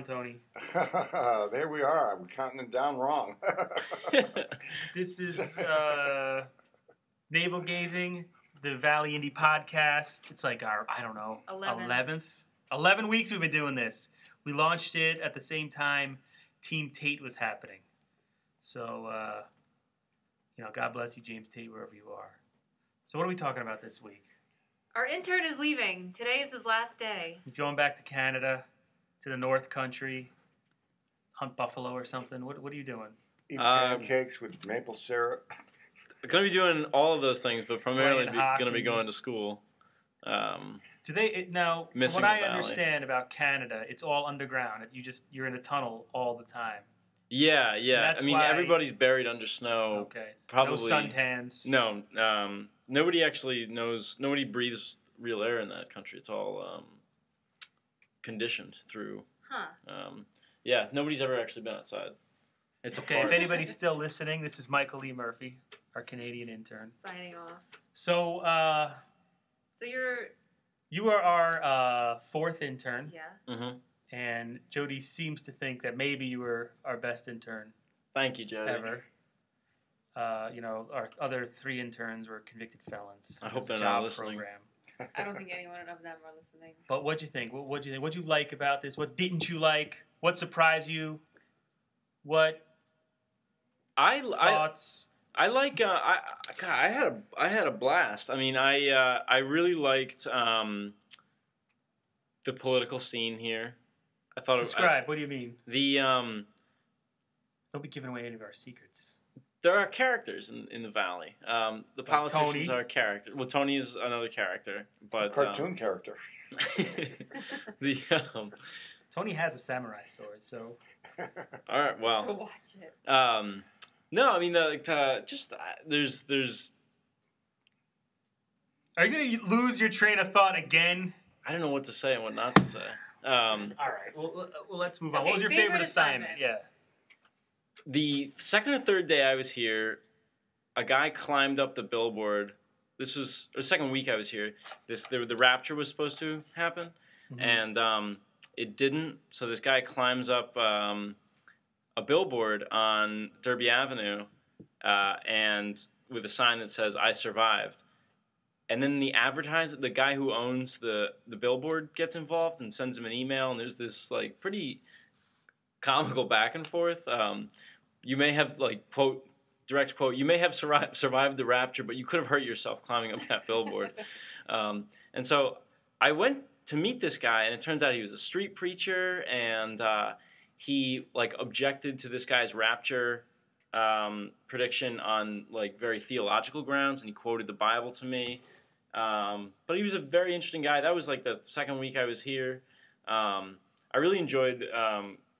down, Tony? There we are. I'm counting it down wrong. This is Navel Gazing, the Valley Indy podcast. It's like our, I don't know, 11th. 11 weeks we've been doing this. We launched it at the same time Team Tate was happening. So, God bless you, James Tate, wherever you are. So what are we talking about this week? Our intern is leaving. Today is his last day. He's going back to Canada, to the North Country, hunt buffalo or something. What are you doing? Eat pancakes with maple syrup. I'm going to be doing all of those things, but primarily going to be going to school. Do they now? From what I understand about Canada, it's all underground. You're in a tunnel all the time. Yeah. I mean, everybody's buried under snow. Okay. Probably no suntans. No. Nobody actually knows. Nobody breathes real air in that country. It's all conditioned through. Huh. Yeah. Nobody's ever actually been outside. It's okay. If anybody's still listening, this is Michael Lee Murphy, our Canadian intern. Signing off. So. So you're. You are our fourth intern. Yeah. Mm-hmm. And Jody seems to think that maybe you were our best intern. Thank you, Jody. Ever. Our other three interns were convicted felons. I hope they're not listening. I don't think anyone of them are listening. But what'd you think? What'd you think? What'd you like about this? What didn't you like? What surprised you? What thoughts? I like. I had a blast. I mean, I really liked the political scene here. I thought. Describe. What do you mean? Don't be giving away any of our secrets. There are characters in the Valley. The politicians are characters. Well, Tony is another character, but cartoon character. Tony has a samurai sword, so. All right. Well. So watch it. No, I mean there's. Are you gonna lose your train of thought again? I don't know what to say and what not to say. All right. Well, let's move on. Okay, what was your favorite assignment? Yeah. The second or third day I was here, a guy climbed up the billboard. This was the second week I was here. The rapture was supposed to happen, and it didn't. So this guy climbs up a billboard on Derby Avenue, and with a sign that says "I survived." And then the guy who owns the billboard gets involved and sends him an email, and there's this like pretty comical back and forth. You may have direct quote, you may have survived the rapture, but you could have hurt yourself climbing up that billboard. And so I went to meet this guy, and it turns out he was a street preacher, and he objected to this guy's rapture prediction on very theological grounds, and he quoted the Bible to me. But he was a very interesting guy. That was the second week I was here. I really enjoyed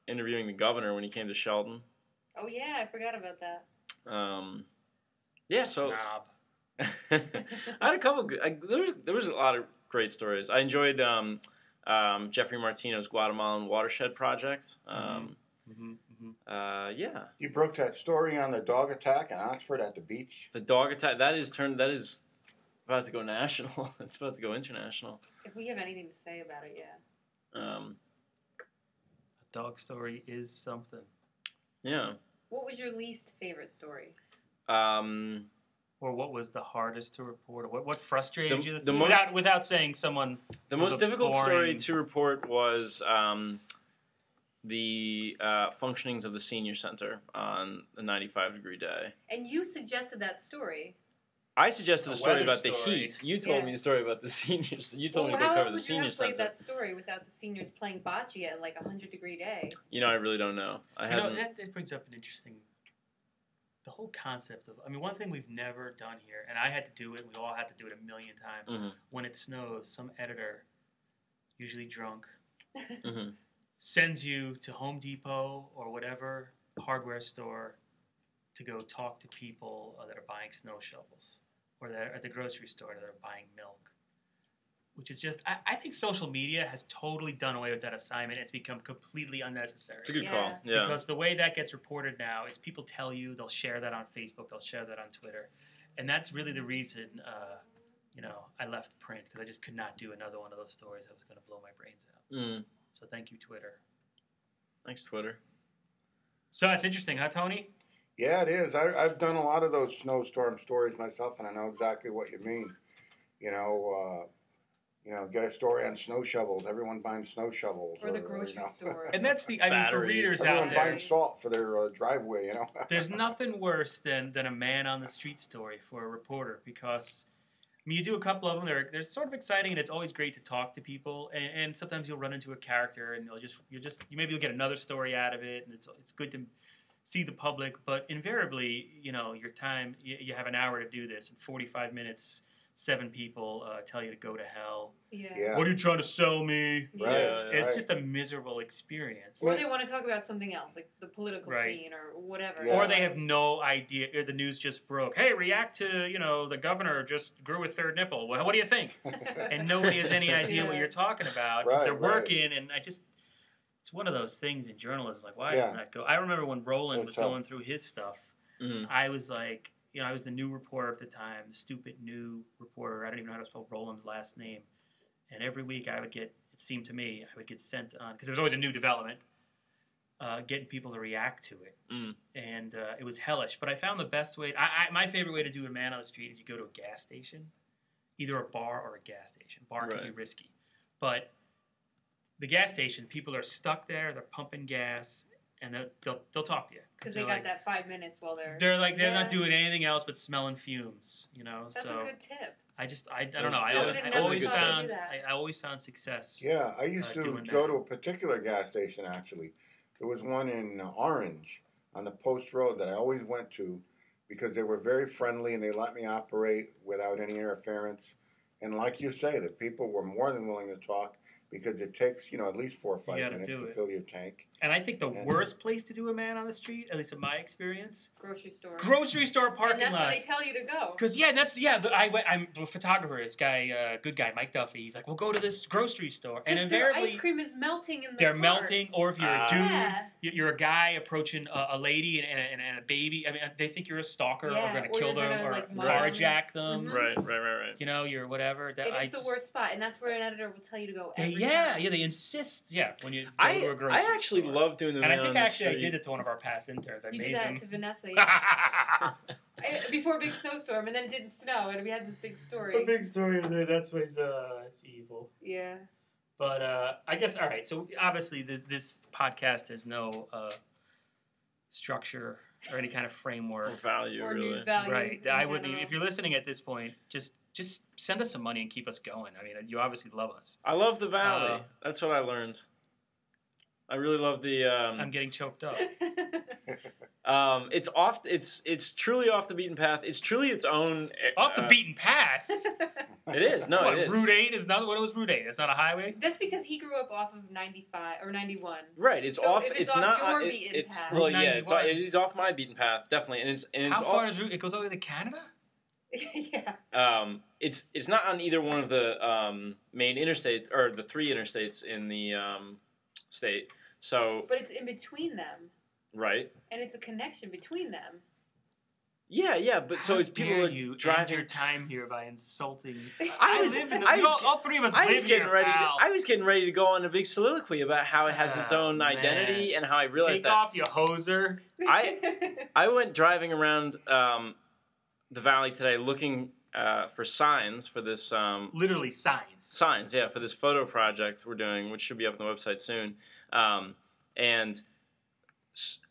interviewing the governor when he came to Sheldon. Oh yeah, I forgot about that. Yeah, so Snob. I had a couple. There was a lot of great stories. I enjoyed Jeffrey Martino's Guatemalan Watershed Project. Yeah. You broke that story on the dog attack in Oxford at the beach. The dog attack that is about to go national. It's about to go international. If we have anything to say about it, yeah. A dog story is something. Yeah. What was your least favorite story? Or what was the hardest to report? Or what frustrated you? Without saying someone. The most difficult story to report was the functionings of the senior center on the 95-degree day. And you suggested that story. I suggested a story about the heat. You told me the story about the seniors. You told me to go cover the senior center. How else would you have played that story without the seniors playing bocce at 100-degree day? I really don't know. That brings up an interesting. The whole concept of, one thing we've never done here, and I had to do it, we all had to do it a million times. When it snows, some editor, usually drunk, sends you to Home Depot or whatever hardware store to go talk to people that are buying snow shovels, or that are at the grocery store that are buying milk. Which is just, I think social media has totally done away with that assignment. It's become completely unnecessary. It's a good call, yeah. Because the way that gets reported now is people tell you, they'll share that on Facebook, they'll share that on Twitter. And that's really the reason, I left print, because I just could not do another one of those stories. I was going to blow my brains out. So thank you, Twitter. Thanks, Twitter. So that's interesting, huh, Tony? Yeah, it is. I've done a lot of those snowstorm stories myself, and I know exactly what you mean. Get a story on snow shovels. Everyone buying snow shovels. Or the grocery store. And that's the, I mean, for Batteries. readers out Everyone there, buying salt for their driveway, there's nothing worse than a man on the street story for a reporter, because I mean, you do a couple of them. They're sort of exciting, and it's always great to talk to people. And sometimes you'll run into a character, and you'll get another story out of it, and it's good to see the public. But invariably, your time, you have an hour to do this, and 45 minutes, 7 people tell you to go to hell. Yeah. What are you trying to sell me? Right. It's just a miserable experience. Or they want to talk about something else, like the political Right. scene or whatever. Yeah. Or they have no idea. Or the news just broke. Hey, react to, the governor just grew a 3rd nipple. Well, what do you think? And nobody has any idea what you're talking about because they're working. And it's one of those things in journalism. Like, why doesn't that go? I remember when Roland was going through his stuff, I was like, I was the new reporter at the time, the stupid new reporter. I don't even know how to spell Roland's last name. And every week I would get sent on, because there was always a new development, getting people to react to it. And it was hellish. But I found the best way, my favorite way to do a man on the street is you go to a gas station, either a bar or a gas station. Bar can be risky. But the gas station, people are stuck there, they're pumping gas, and they'll talk to you. Because they got that 5 minutes while they're... They're not doing anything else but smelling fumes, That's a good tip. I don't know. I always found success. Yeah, I used to go to a particular gas station, actually. There was one in Orange on the Post Road that I always went to because they were very friendly and they let me operate without any interference. And like you say, the people were more than willing to talk because it takes, at least 4 or 5 minutes to fill your tank. And I think the worst place to do a man on the street, at least in my experience, grocery store parking lot. And that's where they tell you to go. Because I'm a photographer. This guy, good guy, Mike Duffy. He's like, "We'll go to this grocery store," and invariably, ice cream is melting in the they're cart. melting. Or if you're a dude, you're a guy approaching a lady and a baby. I mean, they think you're a stalker or going to kill them or carjack them. Mm-hmm. Right. You're whatever. It's the worst spot, and that's where an editor will tell you to go. Every time. Yeah, they insist. Yeah, when you go to a grocery store. I actually love doing the man on the street. And I think I did it to one of our past interns. You did that to Vanessa, yeah. Before a big snowstorm, and then it didn't snow, and we had this big story. A big story in there. That's evil. Yeah. But I guess, all right, so obviously this podcast has no structure or any kind of framework. Or value, or really. News value. Right. I wouldn't. If you're listening at this point, just send us some money and keep us going. I mean, you obviously love us. I love the Valley. That's what I learned. I really love the. I'm getting choked up. It's off. It's truly off the beaten path. It's truly its own. Off the beaten path. It is. No, it is. Route 8 is not. What was Route 8? It's not a highway. That's because he grew up off of 95 or 91. Right. It's so off. If it's not. Your beaten path. Well, yeah. It is off my beaten path, definitely. And it's how far is Route? It goes all the way to Canada. Yeah. It's not on either one of the main interstates or the 3 interstates in the state. So. But it's in between them. Right. And it's a connection between them. Yeah, but so it's people you driving your time here by insulting. All 3 of us live here, pal. I was getting ready to go on a big soliloquy about how it has its own identity and how I realized Take off, you hoser. I went driving around the Valley today looking for signs for this. Literally signs. Signs, yeah, for this photo project we're doing, which should be up on the website soon. And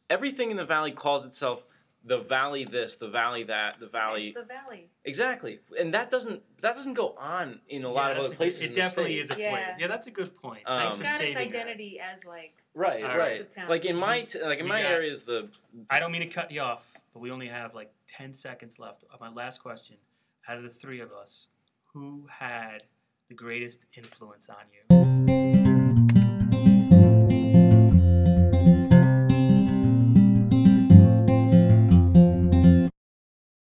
everything in the Valley calls itself the Valley this, the Valley that, the Valley. It's the Valley. Exactly, and that doesn't go on in a lot of other places. It definitely is a place. Yeah, that's a good point. Thanks for saving its identity as right. Like in my area is the. I don't mean to cut you off, but we only have like 10 seconds left. My last question: out of the 3 of us, who had the greatest influence on you?